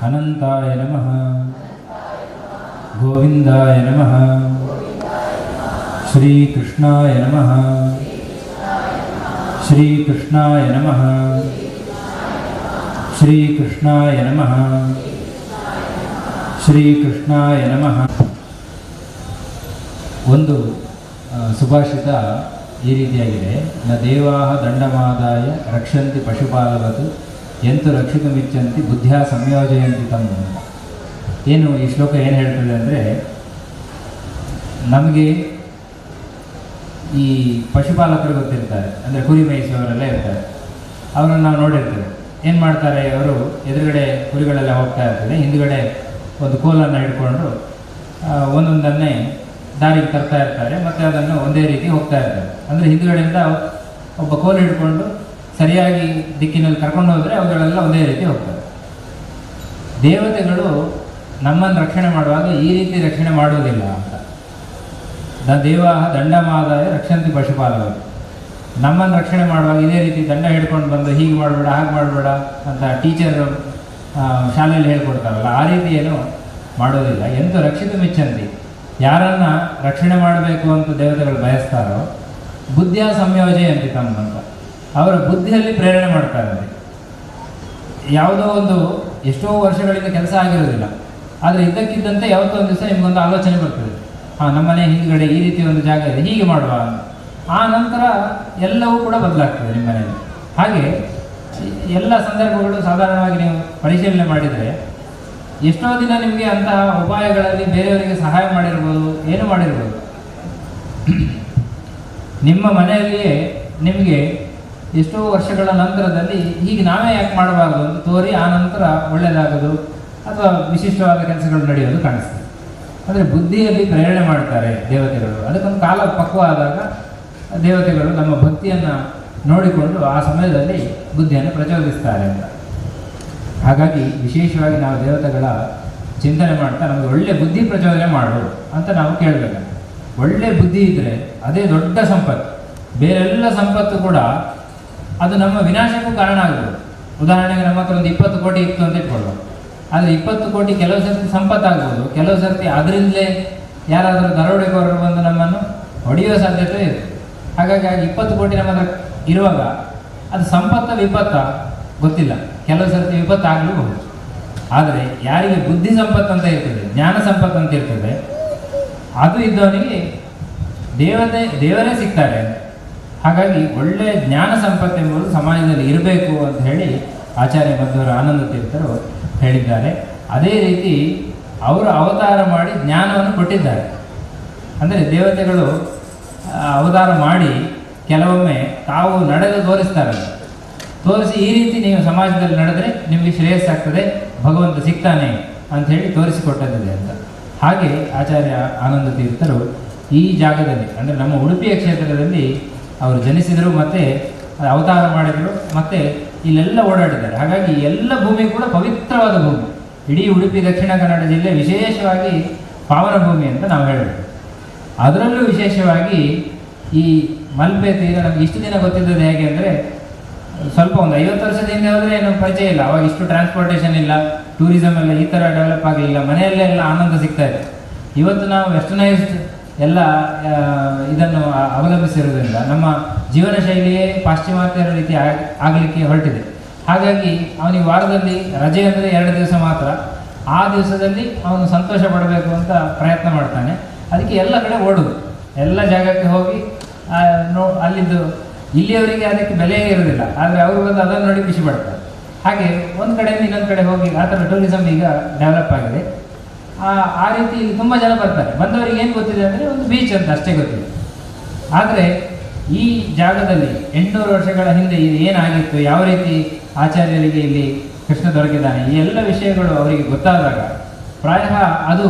ಅನಂತಾಯ ನಮಃ. ಗೋವಿಂದಾಯ ನಮಃ. ಶ್ರೀಕೃಷ್ಣಾಯ ನಮಃ. ಶ್ರೀಕೃಷ್ಣಾಯ ನಮಃ. ಶ್ರೀಕೃಷ್ಣಾಯ ನಮಃ. ಶ್ರೀಕೃಷ್ಣಾಯ ನಮಃ. ಒಂದು ಸುಭಾಷಿತ ಈ ರೀತಿಯಾಗಿದೆ. ನ ದೇವಾಹ ದಂಡಮಾದಾಯ ರಕ್ಷಂತಿ ಪಶುಪಾಲವತ್ ಎಂತು ರಕ್ಷಿತುಮಿಚ್ಚಂತಿ ಬುದ್ಧಿಯ ಸಂಯೋಜಯಂತಿ ತಮ್ಮ. ಏನು ಈ ಶ್ಲೋಕ ಏನು ಹೇಳ್ತದೆ ಅಂದರೆ, ನಮಗೆ ಈ ಪಶುಪಾಲಕರು ಗೊತ್ತಿರ್ತಾರೆ, ಅಂದರೆ ಕುರಿ ಮೇಯಿಸುವವರೆಲ್ಲ ಇರ್ತಾರೆ. ಅವರನ್ನು ನಾವು ನೋಡಿರ್ತೇವೆ. ಏನು ಮಾಡ್ತಾರೆ, ಅವರು ಎದುರುಗಡೆ ಕುರಿಗಳೆಲ್ಲ ಹೋಗ್ತಾ ಇರ್ತದೆ, ಹಿಂದುಗಡೆ ಒಂದು ಕೋಲನ್ನು ಹಿಡ್ಕೊಂಡು ಒಂದೊಂದನ್ನೇ ದಾರಿಗೆ ತರ್ತಾ ಇರ್ತಾರೆ, ಮತ್ತು ಅದನ್ನು ಒಂದೇ ರೀತಿ ಹೋಗ್ತಾ ಇರ್ತಾರೆ. ಅಂದರೆ ಹಿಂದುಗಡೆಯಿಂದ ಒಬ್ಬ ಕೋಲು ಹಿಡ್ಕೊಂಡು ಸರಿಯಾಗಿ ದಿಕ್ಕಿನಲ್ಲಿ ಕರ್ಕೊಂಡು ಹೋದರೆ ಅವುಗಳೆಲ್ಲ ಒಂದೇ ರೀತಿ ಹೋಗ್ತವೆ. ದೇವತೆಗಳು ನಮ್ಮನ್ನು ರಕ್ಷಣೆ ಮಾಡುವಾಗ ಈ ರೀತಿ ರಕ್ಷಣೆ ಮಾಡುವುದಿಲ್ಲ ಅಂತ. ದೇವಾಹ ದಂಡಮಾದಾಯ ರಕ್ಷಂತಿ ಪಶುಪಾಲಕರು. ನಮ್ಮನ್ನು ರಕ್ಷಣೆ ಮಾಡುವಾಗ ಇದೇ ರೀತಿ ದಂಡ ಹಿಡ್ಕೊಂಡು ಬಂದು ಹೀಗೆ ಮಾಡಬೇಡ ಹಾಗೆ ಮಾಡಬೇಡ ಅಂತ ಟೀಚರ್ ಶಾಲೆಯಲ್ಲಿ ಹೇಳ್ಕೊಡ್ತಾರಲ್ಲ, ಆ ರೀತಿ ಏನು ಮಾಡೋದಿಲ್ಲ. ಎಂತೂ ರಕ್ಷಿತ ಮಿಚ್ಚಂತಿ, ಯಾರನ್ನು ರಕ್ಷಣೆ ಮಾಡಬೇಕು ಅಂತ ದೇವತೆಗಳು ಬಯಸ್ತಾರೋ ಬುದ್ಧಿಯ ಸಂಯೋಜಯಂತಿ ತಮ್ಮ ಅಂತ ಅವರ ಬುದ್ಧಿಯಲ್ಲಿ ಪ್ರೇರಣೆ ಮಾಡ್ತಾರೆ. ಯಾವುದೋ ಒಂದು ಎಷ್ಟೋ ವರ್ಷಗಳಿಂದ ಕೆಲಸ ಆಗಿರೋದಿಲ್ಲ, ಆದರೆ ಇದ್ದಕ್ಕಿದ್ದಂತೆ ಯಾವತ್ತೋ ಒಂದು ದಿವಸ ನಿಮಗೊಂದು ಆಲೋಚನೆ ಬರ್ತದೆ, ನಮ್ಮನೆ ಹಿಂದುಗಡೆ ಈ ರೀತಿ ಒಂದು ಜಾಗ ಇದೆ, ಹೀಗೆ ಮಾಡುವ ಅಂತ. ಆ ನಂತರ ಎಲ್ಲವೂ ಕೂಡ ಬದಲಾಗ್ತದೆ ನಿಮ್ಮ ಮನೆಯಲ್ಲಿ. ಹಾಗೆ ಎಲ್ಲ ಸಂದರ್ಭಗಳು ಸಾಧಾರಣವಾಗಿ ನೀವು ಪರಿಶೀಲನೆ ಮಾಡಿದರೆ ಎಷ್ಟೋ ದಿನ ನಿಮಗೆ ಅಂತಹ ಉಪಾಯಗಳಲ್ಲಿ ಬೇರೆಯವರಿಗೆ ಸಹಾಯ ಮಾಡಿರ್ಬೋದು, ಏನು ಮಾಡಿರ್ಬೋದು. ನಿಮ್ಮ ಮನೆಯಲ್ಲಿಯೇ ನಿಮಗೆ ಎಷ್ಟೋ ವರ್ಷಗಳ ನಂತರದಲ್ಲಿ ಹೀಗೆ ನಾವೇ ಯಾಕೆ ಮಾಡಬಾರ್ದು ಅಂತ ತೋರಿ ಆ ನಂತರ ಒಳ್ಳೆಯದಾಗೋದು ಅಥವಾ ವಿಶಿಷ್ಟವಾದ ಕೆಲಸಗಳು ನಡೆಯೋದು ಕಾಣಿಸ್ತದೆ. ಅಂದರೆ ಬುದ್ಧಿಯಲ್ಲಿ ಪ್ರೇರಣೆ ಮಾಡ್ತಾರೆ ದೇವತೆಗಳು. ಅದಕ್ಕೊಂದು ಕಾಲ ಪಕ್ವ ಆದಾಗ ದೇವತೆಗಳು ನಮ್ಮ ಭಕ್ತಿಯನ್ನು ನೋಡಿಕೊಂಡು ಆ ಸಮಯದಲ್ಲಿ ಬುದ್ಧಿಯನ್ನು ಪ್ರಚೋದಿಸ್ತಾರೆ ಅಂತ. ಹಾಗಾಗಿ ವಿಶೇಷವಾಗಿ ನಾವು ದೇವತೆಗಳ ಚಿಂತನೆ ಮಾಡ್ತಾ ನಮಗೆ ಒಳ್ಳೆ ಬುದ್ಧಿ ಪ್ರಚೋದನೆ ಮಾಡು ಅಂತ ನಾವು ಕೇಳಬೇಕು. ಒಳ್ಳೆ ಬುದ್ಧಿ ಇದ್ದರೆ ಅದೇ ದೊಡ್ಡ ಸಂಪತ್ತು. ಬೇರೆಲ್ಲ ಸಂಪತ್ತು ಕೂಡ ಅದು ನಮ್ಮ ವಿನಾಶಕ್ಕೂ ಕಾರಣ ಆಗ್ಬೋದು. ಉದಾಹರಣೆಗೆ ನಮ್ಮ ಹತ್ರ ಒಂದು 20 ಕೋಟಿ ಇತ್ತು ಅಂತ ಇಟ್ಕೊಳ್ಳೋದು. ಆದರೆ 20 ಕೋಟಿ ಕೆಲವು ಸರ್ತಿ ಸಂಪತ್ತಾಗ್ಬೋದು, ಕೆಲವು ಸರ್ತಿ ಅದರಿಂದಲೇ ಯಾರಾದರೂ ದರೋಡೆಕೋರರು ಬಂದು ನಮ್ಮನ್ನು ಹೊಡೆಯುವ ಸಾಧ್ಯತೆ ಇದೆ. ಹಾಗಾಗಿ 20 ಕೋಟಿ ನಮ್ಮ ಹತ್ರ ಇರುವಾಗ ಅದು ಸಂಪತ್ತ ವಿಪತ್ತ ಗೊತ್ತಿಲ್ಲ, ಕೆಲವು ಸರ್ತಿ ವಿಪತ್ತು ಆಗಲೂಬಹುದು. ಆದರೆ ಯಾರಿಗೆ ಬುದ್ಧಿ ಸಂಪತ್ತು ಅಂತ ಇರ್ತದೆ, ಜ್ಞಾನ ಸಂಪತ್ತು ಅಂತ ಇರ್ತದೆ, ಅದು ಇದ್ದವನಿಗೆ ದೇವರೇ ಸಿಗ್ತಾರೆ. ಹಾಗಾಗಿ ಒಳ್ಳೆಯ ಜ್ಞಾನ ಸಂಪತ್ತು ಎಂಬುದು ಸಮಾಜದಲ್ಲಿ ಇರಬೇಕು ಅಂತ ಹೇಳಿ ಆಚಾರ್ಯ ಮಧ್ವರ ಆನಂದ ತೀರ್ಥರು ಹೇಳಿದ್ದಾರೆ. ಅದೇ ರೀತಿ ಅವರು ಅವತಾರ ಮಾಡಿ ಜ್ಞಾನವನ್ನು ಕೊಟ್ಟಿದ್ದಾರೆ. ಅಂದರೆ ದೇವತೆಗಳು ಅವತಾರ ಮಾಡಿ ಕೆಲವೊಮ್ಮೆ ತಾವು ನಡೆದು ತೋರಿಸಿ ಈ ರೀತಿ ನೀವು ಸಮಾಜದಲ್ಲಿ ನಡೆದರೆ ನಿಮಗೆ ಶ್ರೇಯಸ್ಸಾಗ್ತದೆ, ಭಗವಂತ ಸಿಗ್ತಾನೆ ಅಂತ ಹೇಳಿ ತೋರಿಸಿಕೊಟ್ಟದಿದೆ ಅಂತ. ಹಾಗೆ ಆಚಾರ್ಯ ಆನಂದ ತೀರ್ಥರು ಈ ಜಾಗದಲ್ಲಿ, ಅಂದರೆ ನಮ್ಮ ಉಡುಪಿಯ ಕ್ಷೇತ್ರದಲ್ಲಿ ಅವರು ಜನಿಸಿದರು, ಮತ್ತು ಅವತಾರ ಮಾಡಿದರು, ಮತ್ತು ಇಲ್ಲೆಲ್ಲ ಓಡಾಡಿದ್ದಾರೆ. ಹಾಗಾಗಿ ಎಲ್ಲ ಭೂಮಿ ಕೂಡ ಪವಿತ್ರವಾದ ಭೂಮಿ. ಇಡೀ ಉಡುಪಿ ದಕ್ಷಿಣ ಕನ್ನಡ ಜಿಲ್ಲೆ ವಿಶೇಷವಾಗಿ ಪಾವನ ಭೂಮಿ ಅಂತ ನಾವು ಹೇಳಬೇಕು. ಅದರಲ್ಲೂ ವಿಶೇಷವಾಗಿ ಈ ಮಲ್ಪೆ ತೀರ ನಮಗೆ ಇಷ್ಟು ದಿನ ಗೊತ್ತಿದ್ದದ್ದು ಹೇಗೆ ಅಂದರೆ, ಸ್ವಲ್ಪ ಒಂದು 50 ವರ್ಷದ ಹಿಂದೆ ಹೋದರೆ ಏನು ಪರಿಚಯ ಇಲ್ಲ. ಅವಾಗ ಇಷ್ಟು ಟ್ರಾನ್ಸ್ಪೋರ್ಟೇಷನ್ ಇಲ್ಲ, ಟೂರಿಸಮ್ ಎಲ್ಲ ಈ ಥರ ಡೆವಲಪ್ ಆಗಲಿಲ್ಲ, ಮನೆಯಲ್ಲೇ ಎಲ್ಲ ಆನಂದ ಸಿಗ್ತಾ ಇದೆ. ಇವತ್ತು ನಾವು ವೆಸ್ಟರ್ನೈಸ್ಡ್ ಎಲ್ಲ ಇದನ್ನು ಅವಲಂಬಿಸಿರೋದ್ರಿಂದ ನಮ್ಮ ಜೀವನ ಶೈಲಿಯೇ ಪಾಶ್ಚಿಮಾತ್ಯರ ರೀತಿ ಆಗಲಿಕ್ಕೆ ಹೊರಟಿದೆ. ಹಾಗಾಗಿ ಅವನಿಗೆ ವಾರದಲ್ಲಿ ರಜೆ ಅಂದರೆ 2 ದಿವಸ ಮಾತ್ರ. ಆ ದಿವಸದಲ್ಲಿ ಅವನು ಸಂತೋಷ ಪಡಬೇಕು ಅಂತ ಪ್ರಯತ್ನ ಮಾಡ್ತಾನೆ. ಅದಕ್ಕೆ ಎಲ್ಲ ಕಡೆ ಓಡೋದು, ಎಲ್ಲ ಜಾಗಕ್ಕೆ ಹೋಗಿ ಅಲ್ಲಿದ್ದು ಇಲ್ಲಿಯವರಿಗೆ ಅದಕ್ಕೆ ಬೆಲೆಯೇ ಇರೋದಿಲ್ಲ, ಆದರೆ ಅವರು ಬಂದು ಅದನ್ನು ನೋಡಿ ಖುಷಿ ಪಡ್ತಾರೆ. ಹಾಗೆ ಒಂದು ಕಡೆಯಿಂದ ಇನ್ನೊಂದು ಕಡೆ ಹೋಗಿ ಆ ಥರ ಟೂರಿಸಮ್ ಈಗ ಡೆವಲಪ್ ಆಗಿದೆ. ಆ ರೀತಿ ತುಂಬ ಜನ ಬರ್ತಾರೆ. ಬಂದವರಿಗೆ ಏನು ಗೊತ್ತಿದೆ ಅಂದರೆ ಒಂದು ಬೀಚ್ ಅಂತ ಅಷ್ಟೇ ಗೊತ್ತಿದೆ. ಆದರೆ ಈ ಜಾಗದಲ್ಲಿ 800 ವರ್ಷಗಳ ಹಿಂದೆ ಇದು ಏನಾಗಿತ್ತು, ಯಾವ ರೀತಿ ಆಚಾರ್ಯರಿಗೆ ಇಲ್ಲಿ ಕೃಷ್ಣ ದೊರಕಿದ್ದಾನೆ, ಈ ಎಲ್ಲ ವಿಷಯಗಳು ಅವರಿಗೆ ಗೊತ್ತಾದಾಗ ಪ್ರಾಯ ಅದು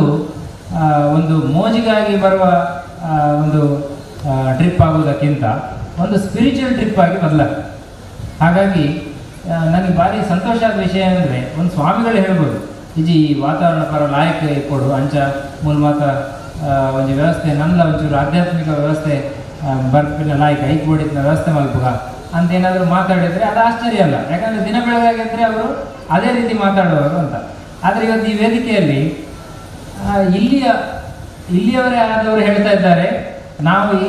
ಒಂದು ಮೋಜಿಗಾಗಿ ಬರುವ ಒಂದು ಟ್ರಿಪ್ ಆಗೋದಕ್ಕಿಂತ ಒಂದು ಸ್ಪಿರಿಚುವಲ್ ಟ್ರಿಪ್ ಆಗಿ ಬದಲಾಗ್ತದೆ. ಹಾಗಾಗಿ ನನಗೆ ಭಾರಿ ಸಂತೋಷ ಆದ ವಿಷಯ ಅಂದರೆ, ಒಂದು ಸ್ವಾಮಿಗಳು ಹೇಳ್ಬೋದು, ಇಜಿ ವಾತಾವರಣ ಪರ ಲಾಯಕ ಕೊಡು ಅಂಚ ಮೂಲಕ ಒಂದು ವ್ಯವಸ್ಥೆ ನಂದ ಒಂಚೂರು ಆಧ್ಯಾತ್ಮಿಕ ವ್ಯವಸ್ಥೆ ಬರ್ಪಿನ ಲಾಯಕ ಐಕ್ಬೋಡಿನ ವ್ಯವಸ್ಥೆ ಮಲ್ಪುಗ ಅಂತ ಏನಾದರೂ ಮಾತಾಡಿದರೆ ಅದು ಆಶ್ಚರ್ಯ ಅಲ್ಲ. ಯಾಕಂದರೆ ದಿನ ಬೆಳಗಾಗಿದ್ದರೆ ಅವರು ಅದೇ ರೀತಿ ಮಾತಾಡುವವರು ಅಂತ. ಆದರೆ ಇವತ್ತು ಈ ವೇದಿಕೆಯಲ್ಲಿ ಇಲ್ಲಿಯವರೇ ಆದವರು ಹೇಳ್ತಾ ಇದ್ದಾರೆ, ನಾವು ಈ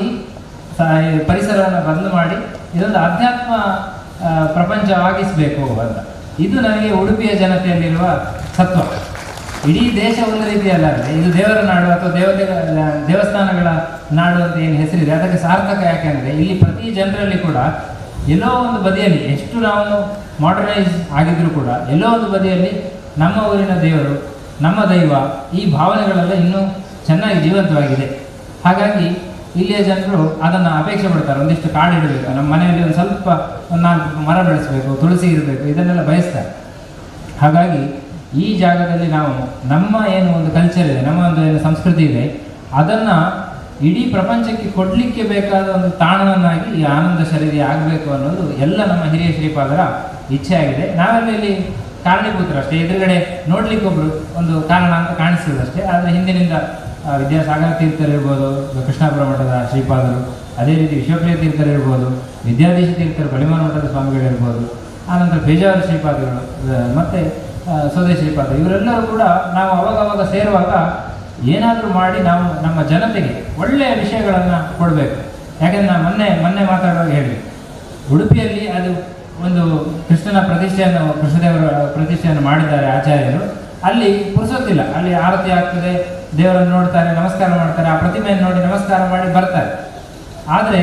ಪರಿಸರವನ್ನು ಬದಲು ಮಾಡಿ ಇದೊಂದು ಅಧ್ಯಾತ್ಮ ಪ್ರಪಂಚವಾಗಿಸಬೇಕು ಅಂತ. ಇದು ನನಗೆ ಉಡುಪಿಯ ಜನತೆಯಲ್ಲಿರುವ ಸತ್ವ. ಇಡೀ ದೇಶ ಒಂದು ರೀತಿಯಲ್ಲ, ಇದು ದೇವರ ನಾಡು ಅಥವಾ ದೇವಸ್ಥಾನಗಳ ನಾಡು ಅಂತ ಏನು ಹೆಸರಿದೆ ಅದಕ್ಕೆ ಸಾರ್ಥಕ. ಯಾಕೆಂದರೆ ಇಲ್ಲಿ ಪ್ರತಿ ಜನರಲ್ಲಿ ಕೂಡ ಎಲ್ಲೋ ಒಂದು ಬದಿಯಲ್ಲಿ, ಎಷ್ಟು ನಾವು ಮಾಡರ್ನೈಸ್ ಆಗಿದ್ರೂ ಕೂಡ ಎಲ್ಲೋ ಒಂದು ಬದಿಯಲ್ಲಿ ನಮ್ಮ ಊರಿನ ದೇವರು, ನಮ್ಮ ದೈವ, ಈ ಭಾವನೆಗಳೆಲ್ಲ ಇನ್ನೂ ಚೆನ್ನಾಗಿ ಜೀವಂತವಾಗಿದೆ. ಹಾಗಾಗಿ ಇಲ್ಲಿಯ ಜನರು ಅದನ್ನು ಅಪೇಕ್ಷೆ ಪಡ್ತಾರೆ. ಒಂದಿಷ್ಟು ಕಾಡಿಡಬೇಕು, ನಮ್ಮ ಮನೆಯಲ್ಲಿ ಒಂದು ಸ್ವಲ್ಪ 4 ಮರ ಬೆಳೆಸಬೇಕು, ತುಳಸಿ ಇರಬೇಕು, ಇದನ್ನೆಲ್ಲ ಬಯಸ್ತಾರೆ. ಹಾಗಾಗಿ ಈ ಜಾಗದಲ್ಲಿ ನಾವು ನಮ್ಮ ಏನು ಒಂದು ಕಲ್ಚರ್ ಇದೆ, ನಮ್ಮ ಒಂದು ಏನು ಸಂಸ್ಕೃತಿ ಇದೆ, ಅದನ್ನು ಇಡೀ ಪ್ರಪಂಚಕ್ಕೆ ಕೊಡಲಿಕ್ಕೆ ಬೇಕಾದ ಒಂದು ತಾಣವನ್ನಾಗಿ ಈ ಆನಂದ ಶರೀರಿ ಆಗಬೇಕು ಅನ್ನೋದು ಎಲ್ಲ ನಮ್ಮ ಹಿರಿಯ ಶ್ರೀಪಾದರ ಇಚ್ಛೆ ಆಗಿದೆ. ನಾವೆಲ್ಲ ಇಲ್ಲಿ ಕಾರಣೀಭೂತರು ಅಷ್ಟೇ, ಎದುರುಗಡೆ ನೋಡ್ಲಿಕ್ಕೊಬ್ರು ಒಂದು ಕಾರಣ ಅಂತ ಕಾಣಿಸ್ತದಷ್ಟೇ. ಆದರೆ ಹಿಂದಿನಿಂದ ವಿದ್ಯಾಸಾಗರ ತೀರ್ಥರಿರ್ಬೋದು, ಕೃಷ್ಣಾಪುರ ಮಠದ ಶ್ರೀಪಾದರು, ಅದೇ ರೀತಿ ವಿಶ್ವಪ್ರಿಯ ತೀರ್ಥರಿರ್ಬೋದು, ವಿದ್ಯಾಧೀಶ ತೀರ್ಥರು, ಬಲಿಮಾನ ಮಠದ ಸ್ವಾಮಿಗಳಿರ್ಬೋದು, ಆನಂತರ ಪೇಜಾವರ ಶ್ರೀಪಾದಗಳು, ಮತ್ತು ಸ್ವದೇಶಿ ಶ್ರೀಪಾದರು, ಇವರೆಲ್ಲರೂ ಕೂಡ ನಾವು ಅವಾಗವಾಗ ಸೇರುವಾಗ ಏನಾದರೂ ಮಾಡಿ ನಾವು ನಮ್ಮ ಜನತೆಗೆ ಒಳ್ಳೆಯ ವಿಷಯಗಳನ್ನು ಕೊಡಬೇಕು. ಯಾಕೆಂದರೆ ನಾನು ಮೊನ್ನೆ ಮಾತಾಡುವಾಗ ಹೇಳಿ, ಉಡುಪಿಯಲ್ಲಿ ಅದು ಒಂದು ಕೃಷ್ಣನ ಪ್ರತಿಷ್ಠೆಯನ್ನು, ಕೃಷ್ಣದೇವರ ಪ್ರತಿಷ್ಠೆಯನ್ನು ಮಾಡಿದ್ದಾರೆ ಆಚಾರ್ಯರು. ಅಲ್ಲಿ ಪುರುಸೊತ್ತಿಲ್ಲ, ಅಲ್ಲಿ ಆರತಿ ಆಗ್ತದೆ, ದೇವರನ್ನು ನೋಡ್ತಾರೆ, ನಮಸ್ಕಾರ ಮಾಡ್ತಾರೆ, ಆ ಪ್ರತಿಮೆಯನ್ನು ನೋಡಿ ನಮಸ್ಕಾರ ಮಾಡಿ ಬರ್ತಾರೆ. ಆದರೆ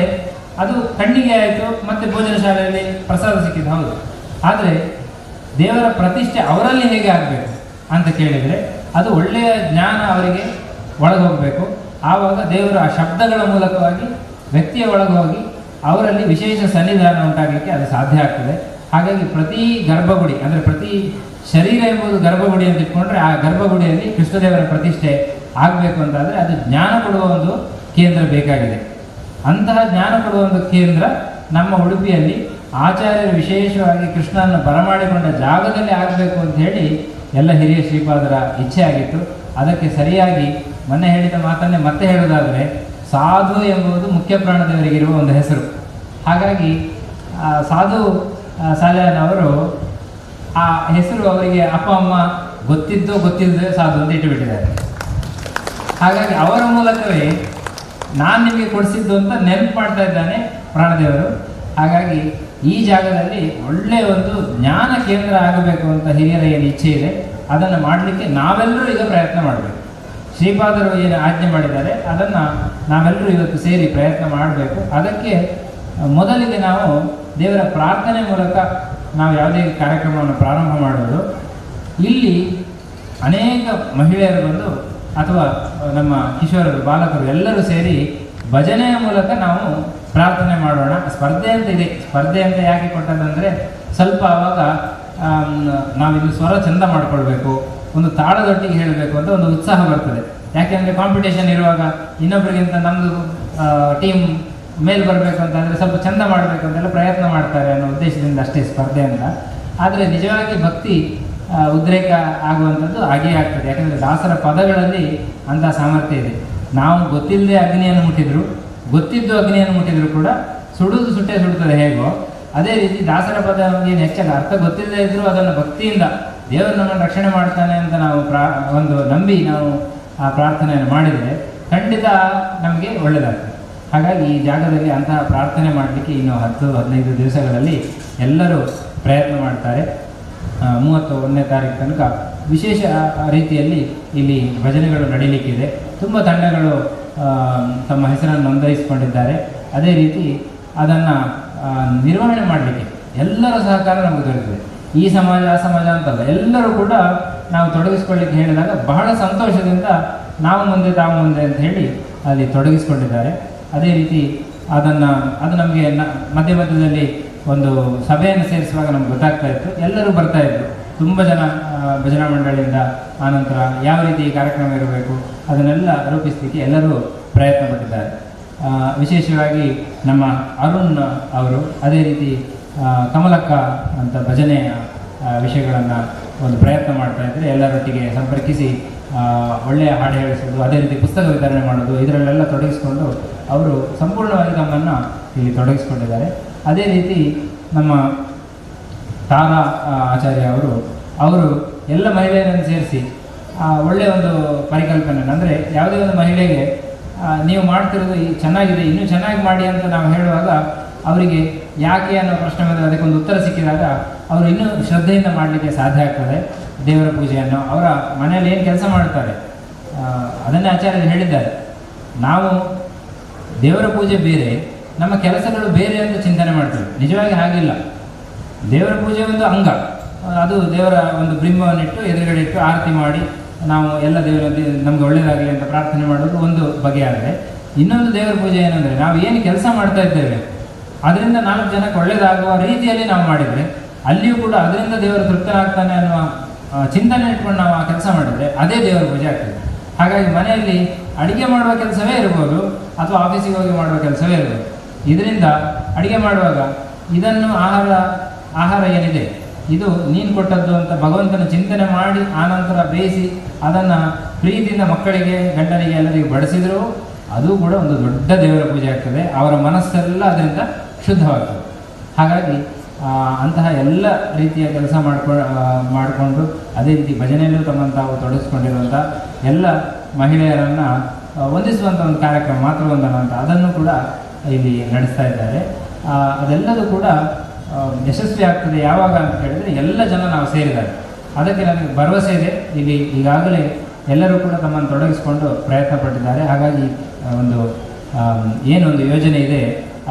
ಅದು ಕಣ್ಣಿಗೆ ಆಯಿತು, ಮತ್ತು ಭೋಜನ ಶಾಲೆಯಲ್ಲಿ ಪ್ರಸಾದ ಸಿಕ್ಕಿದ್ದು ಹೌದು. ಆದರೆ ದೇವರ ಪ್ರತಿಷ್ಠೆ ಅವರಲ್ಲಿ ಹೇಗೆ ಆಗಬೇಕು ಅಂತ ಕೇಳಿದರೆ ಅದು ಒಳ್ಳೆಯ ಜ್ಞಾನ ಅವರಿಗೆ ಒಳಗೋಗಬೇಕು. ಆವಾಗ ದೇವರು ಆ ಶಬ್ದಗಳ ಮೂಲಕವಾಗಿ ವ್ಯಕ್ತಿಯ ಒಳಗೋಗಿ ಅವರಲ್ಲಿ ವಿಶೇಷ ಸನ್ನಿಧಾನ ಉಂಟಾಗಲಿಕ್ಕೆ ಅದು ಸಾಧ್ಯ ಆಗ್ತದೆ. ಹಾಗಾಗಿ ಪ್ರತಿ ಗರ್ಭಗುಡಿ, ಅಂದರೆ ಪ್ರತಿ ಶರೀರ ಎಂಬುದು ಗರ್ಭಗುಡಿ ಅಂತ ಇಟ್ಕೊಂಡ್ರೆ ಆ ಗರ್ಭಗುಡಿಯಲ್ಲಿ ಕೃಷ್ಣದೇವರ ಪ್ರತಿಷ್ಠೆ ಆಗಬೇಕು ಅಂತಾದರೆ ಅದು ಜ್ಞಾನ ಕೊಡುವ ಒಂದು ಕೇಂದ್ರ ಬೇಕಾಗಿದೆ. ಅಂತಹ ಜ್ಞಾನ ಕೊಡುವ ಒಂದು ಕೇಂದ್ರ ನಮ್ಮ ಉಡುಪಿಯಲ್ಲಿ ಆಚಾರ್ಯರು ವಿಶೇಷವಾಗಿ ಕೃಷ್ಣನನ್ನು ಬರಮಾಡಿಕೊಂಡ ಜಾಗದಲ್ಲಿ ಆಗಬೇಕು ಅಂತ ಹೇಳಿ ಎಲ್ಲ ಹಿರಿಯ ಶ್ರೀಪಾದರ ಇಚ್ಛೆ ಆಗಿತ್ತು. ಅದಕ್ಕೆ ಸರಿಯಾಗಿ ಮೊನ್ನೆ ಹೇಳಿದ ಮಾತನ್ನೇ ಮತ್ತೆ ಹೇಳೋದಾದರೆ, ಸಾಧು ಎಂಬುದು ಮುಖ್ಯ ಪ್ರಾಣದೇವರಿಗಿರುವ ಒಂದು ಹೆಸರು. ಹಾಗಾಗಿ ಸಾಧು ಸಾಲ್ಯಾನವರು ಆ ಹೆಸರು ಅವರಿಗೆ ಅಪ್ಪ ಅಮ್ಮ ಗೊತ್ತಿಲ್ಲದೆ ಸಾಧು ಅಂತ ಇಟ್ಟುಬಿಟ್ಟಿದ್ದಾರೆ. ಹಾಗಾಗಿ ಅವರ ಮೂಲಕವೇ ನಾನು ನಿಮಗೆ ಕೊಡಿಸಿದ್ದು ಅಂತ ನೆನಪು ಮಾಡ್ತಾ ಇದ್ದಾನೆ ಪ್ರಾಣದೇವರು. ಹಾಗಾಗಿ ಈ ಜಾಗದಲ್ಲಿ ಒಳ್ಳೆಯ ಒಂದು ಜ್ಞಾನ ಕೇಂದ್ರ ಆಗಬೇಕು ಅಂತ ಹಿರಿಯರ ಏನು ಇಚ್ಛೆ ಇದೆ ಅದನ್ನು ಮಾಡಲಿಕ್ಕೆ ನಾವೆಲ್ಲರೂ ಈಗ ಪ್ರಯತ್ನ ಮಾಡಬೇಕು. ಶ್ರೀಪಾದರು ಏನು ಆಜ್ಞೆ ಮಾಡಿದ್ದಾರೆ ಅದನ್ನು ನಾವೆಲ್ಲರೂ ಇವತ್ತು ಸೇರಿ ಪ್ರಯತ್ನ ಮಾಡಬೇಕು. ಅದಕ್ಕೆ ಮೊದಲಿಗೆ ನಾವು ದೇವರ ಪ್ರಾರ್ಥನೆ ಮೂಲಕ ನಾವು ಯಾವುದೇ ಕಾರ್ಯಕ್ರಮವನ್ನು ಪ್ರಾರಂಭ ಮಾಡೋದು. ಇಲ್ಲಿ ಅನೇಕ ಮಹಿಳೆಯರು ಬಂದು ಅಥವಾ ನಮ್ಮ ಕಿಶೋರರು, ಬಾಲಕರು ಎಲ್ಲರೂ ಸೇರಿ ಭಜನೆಯ ಮೂಲಕ ನಾವು ಪ್ರಾರ್ಥನೆ ಮಾಡೋಣ. ಸ್ಪರ್ಧೆ ಅಂತ ಇದೆ. ಸ್ಪರ್ಧೆ ಅಂತ ಯಾಕೆ ಕೊಟ್ಟದಂದರೆ ಸ್ವಲ್ಪ ಆವಾಗ ನಾವಿಲ್ಲಿ ಸ್ವರ ಚಂದ ಮಾಡಿಕೊಳ್ಬೇಕು, ಒಂದು ತಾಳದೊಟ್ಟಿಗೆ ಹೇಳಬೇಕು ಅಂತ ಒಂದು ಉತ್ಸಾಹ ಬರ್ತದೆ. ಯಾಕೆಂದರೆ ಕಾಂಪಿಟೇಷನ್ ಇರುವಾಗ ಇನ್ನೊಬ್ಬರಿಗಿಂತ ನಮ್ಮದು ಟೀಮ್ ಮೇಲೆ ಬರಬೇಕು ಅಂತಂದರೆ ಸ್ವಲ್ಪ ಚಂದ ಮಾಡಬೇಕು ಅಂತೆಲ್ಲ ಪ್ರಯತ್ನ ಮಾಡ್ತಾರೆ ಅನ್ನೋ ಉದ್ದೇಶದಿಂದ ಅಷ್ಟೇ ಸ್ಪರ್ಧೆ ಅಂತ. ಆದರೆ ನಿಜವಾಗಿ ಭಕ್ತಿ ಉದ್ರೇಕ ಆಗುವಂಥದ್ದು ಹಾಗೇ ಆಗ್ತದೆ. ಯಾಕೆಂದರೆ ದಾಸರ ಪದಗಳಲ್ಲಿ ಅಂಥ ಸಾಮರ್ಥ್ಯ ಇದೆ. ನಾವು ಗೊತ್ತಿಲ್ಲದೆ ಅಗ್ನಿಯನ್ನು ಮುಟ್ಟಿದ್ರು, ಗೊತ್ತಿದ್ದು ಅಗ್ನಿಯನ್ನು ಮುಟ್ಟಿದ್ರು ಕೂಡ ಸುಡುವುದು ಸುಟ್ಟೇ ಸುಡುತ್ತದೆ ಹೇಗೋ, ಅದೇ ರೀತಿ ದಾಸರ ಪದ ನಮಗೇನು ಹೆಚ್ಚಾಗಿ ಅರ್ಥ ಗೊತ್ತಿಲ್ಲದೆ ಇದ್ದರೂ ಅದನ್ನು ಭಕ್ತಿಯಿಂದ ದೇವರು ನಮ್ಮನ್ನು ರಕ್ಷಣೆ ಮಾಡ್ತಾನೆ ಅಂತ ನಾವು ಒಂದು ನಂಬಿ ನಾವು ಆ ಪ್ರಾರ್ಥನೆಯನ್ನು ಮಾಡಿದರೆ ಖಂಡಿತ ನಮಗೆ ಒಳ್ಳೆಯದಾಗ್ತದೆ. ಹಾಗಾಗಿ ಈ ಜಾಗದಲ್ಲಿ ಅಂತಹ ಪ್ರಾರ್ಥನೆ ಮಾಡಲಿಕ್ಕೆ ಇನ್ನು 10-15 ದಿವಸಗಳಲ್ಲಿ ಎಲ್ಲರೂ ಪ್ರಯತ್ನ ಮಾಡ್ತಾರೆ. 31ನೇ ತಾರೀಕು ತನಕ ವಿಶೇಷ ರೀತಿಯಲ್ಲಿ ಇಲ್ಲಿ ಭಜನೆಗಳು ನಡೀಲಿಕ್ಕಿದೆ. ತುಂಬ ತಂಡಗಳು ತಮ್ಮ ಹೆಸರನ್ನು ನೋಂದಾಯಿಸಿಕೊಂಡಿದ್ದಾರೆ. ಅದೇ ರೀತಿ ಅದನ್ನು ನಿರ್ವಹಣೆ ಮಾಡಲಿಕ್ಕೆ ಎಲ್ಲರ ಸಹಕಾರ ನಮಗೆ ದೊರೆತಿದೆ. ಈ ಸಮಾಜ ಆ ಸಮಾಜ ಅಂತಲ್ಲ, ಎಲ್ಲರೂ ಕೂಡ ನಾವು ತೊಡಗಿಸ್ಕೊಳ್ಳಿಕ್ಕೆ ಹೇಳಿದಾಗ ಬಹಳ ಸಂತೋಷದಿಂದ ನಾವು ಮುಂದೆ ತಾವು ಮುಂದೆ ಅಂತ ಹೇಳಿ ಅಲ್ಲಿ ತೊಡಗಿಸ್ಕೊಂಡಿದ್ದಾರೆ. ಅದೇ ರೀತಿ ಅದು ನಮಗೆ ಮಧ್ಯ ಮಧ್ಯದಲ್ಲಿ ಒಂದು ಸಭೆಯನ್ನು ಸೇರಿಸುವಾಗ ನಮ್ಗೆ ಗೊತ್ತಾಗ್ತಾ ಇತ್ತು, ಎಲ್ಲರೂ ಬರ್ತಾಯಿದ್ರು. ತುಂಬ ಜನ ಭಜನಾ ಮಂಡಳಿಯಿಂದ ಆನಂತರ ಯಾವ ರೀತಿ ಈ ಕಾರ್ಯಕ್ರಮ ಇರಬೇಕು ಅದನ್ನೆಲ್ಲ ರೂಪಿಸಲಿಕ್ಕೆ ಎಲ್ಲರೂ ಪ್ರಯತ್ನ ಪಟ್ಟಿದ್ದಾರೆ. ವಿಶೇಷವಾಗಿ ನಮ್ಮ ಅರುಣ್ ಅವರು ಅದೇ ರೀತಿ ಕಮಲಕ್ಕ ಅಂತ ಭಜನೆಯ ವಿಷಯಗಳನ್ನು ಒಂದು ಪ್ರಯತ್ನ ಮಾಡ್ತಾಯಿದ್ರೆ ಎಲ್ಲರೊಟ್ಟಿಗೆ ಸಂಪರ್ಕಿಸಿ ಒಳ್ಳೆಯ ಹಾಡು ಹೇಳಿಸೋದು, ಅದೇ ರೀತಿ ಪುಸ್ತಕ ವಿತರಣೆ ಮಾಡೋದು, ಇದರಲ್ಲೆಲ್ಲ ತೊಡಗಿಸಿಕೊಂಡು ಅವರು ಸಂಪೂರ್ಣವಾಗಿ ನಮ್ಮನ್ನು ಇಲ್ಲಿ ತೊಡಗಿಸ್ಕೊಂಡಿದ್ದಾರೆ. ಅದೇ ರೀತಿ ನಮ್ಮ ತಾರಾ ಆಚಾರ್ಯ ಅವರು ಎಲ್ಲ ಮಹಿಳೆಯರನ್ನು ಸೇರಿಸಿ ಒಳ್ಳೆಯ ಒಂದು ಪರಿಕಲ್ಪನೆ, ಅಂದರೆ ಯಾವುದೇ ಒಂದು ಮಹಿಳೆಗೆ ನೀವು ಮಾಡ್ತಿರೋದು ಈ ಚೆನ್ನಾಗಿದೆ, ಇನ್ನೂ ಚೆನ್ನಾಗಿ ಮಾಡಿ ಅಂತ ನಾವು ಹೇಳುವಾಗ ಅವರಿಗೆ ಯಾಕೆ ಅನ್ನೋ ಪ್ರಶ್ನೆ ಬಂದರೆ ಅದಕ್ಕೊಂದು ಉತ್ತರ ಸಿಕ್ಕಿದಾಗ ಅವರು ಇನ್ನೂ ಶ್ರದ್ಧೆಯಿಂದ ಮಾಡಲಿಕ್ಕೆ ಸಾಧ್ಯ ಆಗ್ತದೆ ದೇವರ ಪೂಜೆಯನ್ನು. ಅವರ ಮನೆಯಲ್ಲಿ ಏನು ಕೆಲಸ ಮಾಡ್ತಾರೆ ಅದನ್ನೇ ಆಚಾರ್ಯರು ಹೇಳಿದ್ದಾರೆ. ನಾವು ದೇವರ ಪೂಜೆ ಬೇರೆ, ನಮ್ಮ ಕೆಲಸಗಳು ಬೇರೆ ಅಂತ ಚಿಂತನೆ ಮಾಡ್ತೇವೆ. ನಿಜವಾಗಿ ಹಾಗಿಲ್ಲ. ದೇವರ ಪೂಜೆ ಒಂದು ಅಂಗ, ಅದು ದೇವರ ಒಂದು ಬಿಂಬವನ್ನಿಟ್ಟು ಎದುರುಗಡೆ ಇಟ್ಟು ಆರತಿ ಮಾಡಿ ನಾವು ಎಲ್ಲ ದೇವರ ನಮ್ಗೆ ಒಳ್ಳೆಯದಾಗಲಿ ಅಂತ ಪ್ರಾರ್ಥನೆ ಮಾಡೋದು ಒಂದು ಬಗೆಯಾದರೆ, ಇನ್ನೊಂದು ದೇವರ ಪೂಜೆ ಏನಂದರೆ ನಾವು ಏನು ಕೆಲಸ ಮಾಡ್ತಾ ಇದ್ದೇವೆ ಅದರಿಂದ 4 ಜನಕ್ಕೆ ಒಳ್ಳೆಯದಾಗುವ ರೀತಿಯಲ್ಲಿ ನಾವು ಮಾಡಿದರೆ ಅಲ್ಲಿಯೂ ಕೂಡ ಅದರಿಂದ ದೇವರು ತೃಪ್ತನಾಗ್ತಾನೆ ಅನ್ನುವ ಚಿಂತನೆ ಇಟ್ಕೊಂಡು ನಾವು ಆ ಕೆಲಸ ಮಾಡಿದರೆ ಅದೇ ದೇವರ ಪೂಜೆ ಆಗ್ತದೆ. ಹಾಗಾಗಿ ಮನೆಯಲ್ಲಿ ಅಡುಗೆ ಮಾಡುವ ಕೆಲಸವೇ ಇರ್ಬೋದು ಅಥವಾ ಆಫೀಸಿಗೆ ಹೋಗಿ ಮಾಡುವ ಕೆಲಸವೇ ಇರ್ಬೋದು. ಇದರಿಂದ ಅಡುಗೆ ಮಾಡುವಾಗ ಇದನ್ನು ಆಹಾರ ಏನಿದೆ ಇದು ನೀನು ಕೊಟ್ಟದ್ದು ಅಂತ ಭಗವಂತನ ಚಿಂತನೆ ಮಾಡಿ ಆನಂತರ ಬೇಯಿಸಿ ಅದನ್ನು ಪ್ರೀತಿಯಿಂದ ಮಕ್ಕಳಿಗೆ ಗಂಡನಿಗೆ ಎಲ್ಲರಿಗೂ ಬಡಿಸಿದರೂ ಅದು ಕೂಡ ಒಂದು ದೊಡ್ಡ ದೇವರ ಪೂಜೆ ಆಗ್ತದೆ. ಅವರ ಮನಸ್ಸೆಲ್ಲ ಅದರಿಂದ ಶುದ್ಧವಾಗ್ತದೆ. ಹಾಗಾಗಿ ಅಂತಹ ಎಲ್ಲ ರೀತಿಯ ಕೆಲಸ ಮಾಡಿಕೊಂಡು ಅದೇ ರೀತಿ ಭಜನೆಯಲ್ಲೂ ತಮ್ಮನ್ನು ತಾವು ತೊಡಗಿಸ್ಕೊಂಡಿರುವಂಥ ಎಲ್ಲ ಮಹಿಳೆಯರನ್ನು ವಂದಿಸುವಂಥ ಒಂದು ಕಾರ್ಯಕ್ರಮ ಮಾತೃವಂದನ ಅಂತ ಅದನ್ನು ಕೂಡ ಇಲ್ಲಿ ನಡೆಸ್ತಾ ಇದ್ದಾರೆ. ಅದೆಲ್ಲದೂ ಕೂಡ ಯಶಸ್ವಿ ಆಗ್ತದೆ ಯಾವಾಗ ಅಂತ ಕೇಳಿದರೆ ಎಲ್ಲ ಜನ ನಾವು ಸೇರಿದ್ದಾರೆ. ಅದಕ್ಕೆ ನನಗೆ ಭರವಸೆ ಇದೆ. ಇಲ್ಲಿ ಈಗಾಗಲೇ ಎಲ್ಲರೂ ಕೂಡ ತಮ್ಮನ್ನು ತೊಡಗಿಸಿಕೊಂಡು ಪ್ರಯತ್ನ ಪಟ್ಟಿದ್ದಾರೆ. ಹಾಗಾಗಿ ಏನೊಂದು ಯೋಜನೆ ಇದೆ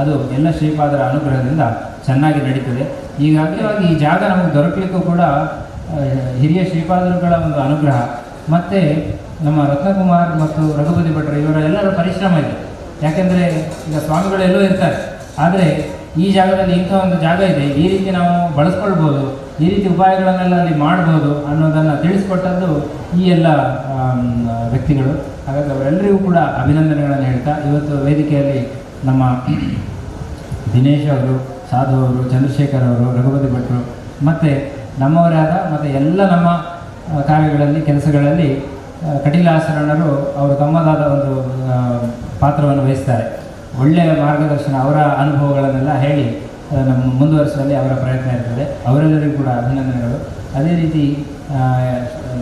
ಅದು ಎಲ್ಲ ಶ್ರೀಪಾದರ ಅನುಗ್ರಹದಿಂದ ಚೆನ್ನಾಗಿ ನಡೀತದೆ. ಈಗಾಗಲೇ ಈ ಜಾಗ ನಮಗೆ ದೊರಕಲಿಕ್ಕೂ ಕೂಡ ಹಿರಿಯ ಶ್ರೀಪಾದರುಗಳ ಒಂದು ಅನುಗ್ರಹ ಮತ್ತು ನಮ್ಮ ರತ್ನಕುಮಾರ್ ಮತ್ತು ರಘುಪತಿ ಭಟ್ರು ಇವರ ಎಲ್ಲರ ಪರಿಶ್ರಮ ಇದೆ. ಯಾಕೆಂದರೆ ಈಗ ಸ್ವಾಮಿಗಳೆಲ್ಲೋ ಇರ್ತಾರೆ, ಆದರೆ ಈ ಜಾಗದಲ್ಲಿ ಇಂಥ ಒಂದು ಜಾಗ ಇದೆ, ಈ ರೀತಿ ನಾವು ಬಳಸ್ಕೊಳ್ಬೋದು, ಈ ರೀತಿ ಉಪಾಯಗಳನ್ನೆಲ್ಲ ಅಲ್ಲಿ ಮಾಡ್ಬೋದು ಅನ್ನೋದನ್ನು ತಿಳಿಸ್ಕೊಟ್ಟದ್ದು ಈ ಎಲ್ಲ ವ್ಯಕ್ತಿಗಳು. ಹಾಗಾಗಿ ಅವರೆಲ್ಲರಿಗೂ ಕೂಡ ಅಭಿನಂದನೆಗಳನ್ನು ಹೇಳ್ತಾ ಇವತ್ತು ವೇದಿಕೆಯಲ್ಲಿ ನಮ್ಮ ದಿನೇಶ್ ಅವರು, ಸಾಧು ಅವರು, ಚಂದ್ರಶೇಖರ್ ಅವರು, ರಘುಪತಿ ಭಟ್ರು ಮತ್ತು ನಮ್ಮವರೇ ಆದ ಮತ್ತು ಎಲ್ಲ ನಮ್ಮ ಕಾರ್ಯಗಳಲ್ಲಿ ಕೆಲಸಗಳಲ್ಲಿ ಕಟೀಲಾಸರಣರು ಅವರು ತಮ್ಮದಾದ ಒಂದು ಪಾತ್ರವನ್ನು ವಹಿಸ್ತಾರೆ. ಒಳ್ಳೆಯ ಮಾರ್ಗದರ್ಶನ, ಅವರ ಅನುಭವಗಳನ್ನೆಲ್ಲ ಹೇಳಿ ನಮ್ಮ ಮುಂದುವರಿಸುವಲ್ಲಿ ಅವರ ಪ್ರಯತ್ನ ಇರ್ತದೆ. ಅವರೆಲ್ಲರಿಗೂ ಕೂಡ ಅಭಿನಂದನೆಗಳು. ಅದೇ ರೀತಿ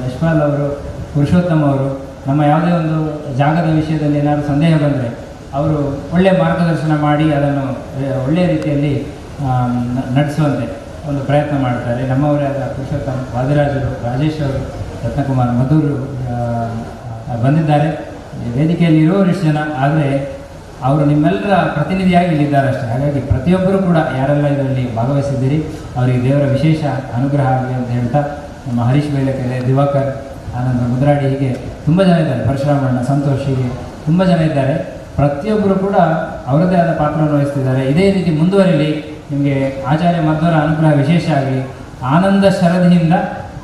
ಯಶ್ಪಾಲ್ ಅವರು, ಪುರುಷೋತ್ತಮ್ ಅವರು ನಮ್ಮ ಯಾವುದೇ ಒಂದು ಜಾಗದ ವಿಷಯದಲ್ಲಿ ಏನಾದರೂ ಸಂದೇಹ ಬಂದರೆ ಅವರು ಒಳ್ಳೆಯ ಮಾರ್ಗದರ್ಶನ ಮಾಡಿ ಅದನ್ನು ಒಳ್ಳೆಯ ರೀತಿಯಲ್ಲಿ ನಡೆಸುವಂತೆ ಒಂದು ಪ್ರಯತ್ನ ಮಾಡ್ತಾರೆ. ನಮ್ಮವರೇ ಆದ ಪುರುಷೋತ್ತಮ್, ವಾದಿರಾಜರು, ರಾಜೇಶ್ ಅವರು, ರತ್ನಕುಮಾರ್, ಮಧುರು ಬಂದಿದ್ದಾರೆ. ವೇದಿಕೆಯಲ್ಲಿ ಇರೋರು ಇಷ್ಟು ಜನ, ಆದರೆ ಅವರು ನಿಮ್ಮೆಲ್ಲರ ಪ್ರತಿನಿಧಿಯಾಗಿ ಇಲ್ಲಿದ್ದಾರೆ ಅಷ್ಟೇ. ಹಾಗಾಗಿ ಪ್ರತಿಯೊಬ್ಬರೂ ಕೂಡ ಯಾರೆಲ್ಲ ಇದರಲ್ಲಿ ಭಾಗವಹಿಸಿದ್ದೀರಿ ಅವರಿಗೆ ದೇವರ ವಿಶೇಷ ಅನುಗ್ರಹ ಆಗಲಿ ಅಂತ ಹೇಳ್ತಾ, ನಮ್ಮ ಹರೀಶ್ ಬೈಲಕೆರೆ, ದಿವಾಕರ್, ಆನಂದ ಮುದ್ರಾಡಿ, ಹೀಗೆ ತುಂಬ ಜನ ಇದ್ದಾರೆ, ಪರಶುರಾಮಣ್ಣ, ಸಂತೋಷ್, ಹೀಗೆ ತುಂಬ ಜನ ಇದ್ದಾರೆ. ಪ್ರತಿಯೊಬ್ಬರು ಕೂಡ ಅವರದೇ ಆದ ಪಾತ್ರವನ್ನು ವಹಿಸ್ತಿದ್ದಾರೆ. ಇದೇ ರೀತಿ ಮುಂದುವರಿಲಿ. ನಿಮಗೆ ಆಚಾರ್ಯ ಮಧ್ವರ ಅನುಗ್ರಹ ವಿಶೇಷ ಆಗಲಿ. ಆನಂದ ಶರದಿಯಿಂದ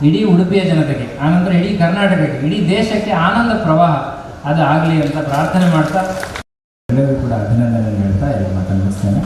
ಇಡೀ ಉಡುಪಿಯ ಜನತೆಗೆ, ಆನಂತರ ಇಡೀ ಕರ್ನಾಟಕಕ್ಕೆ, ಇಡೀ ದೇಶಕ್ಕೆ ಆನಂದ ಪ್ರವಾಹ ಅದು ಆಗಲಿ ಅಂತ ಪ್ರಾರ್ಥನೆ ಮಾಡ್ತಾ ಎಲ್ಲರಿಗೂ ಕೂಡ ಅಭಿನಂದನೆ ಹೇಳ್ತಾ ಎಲ್ಲ ಮಾತನ್ನು ಮುಗಿಸ್ತೇನೆ.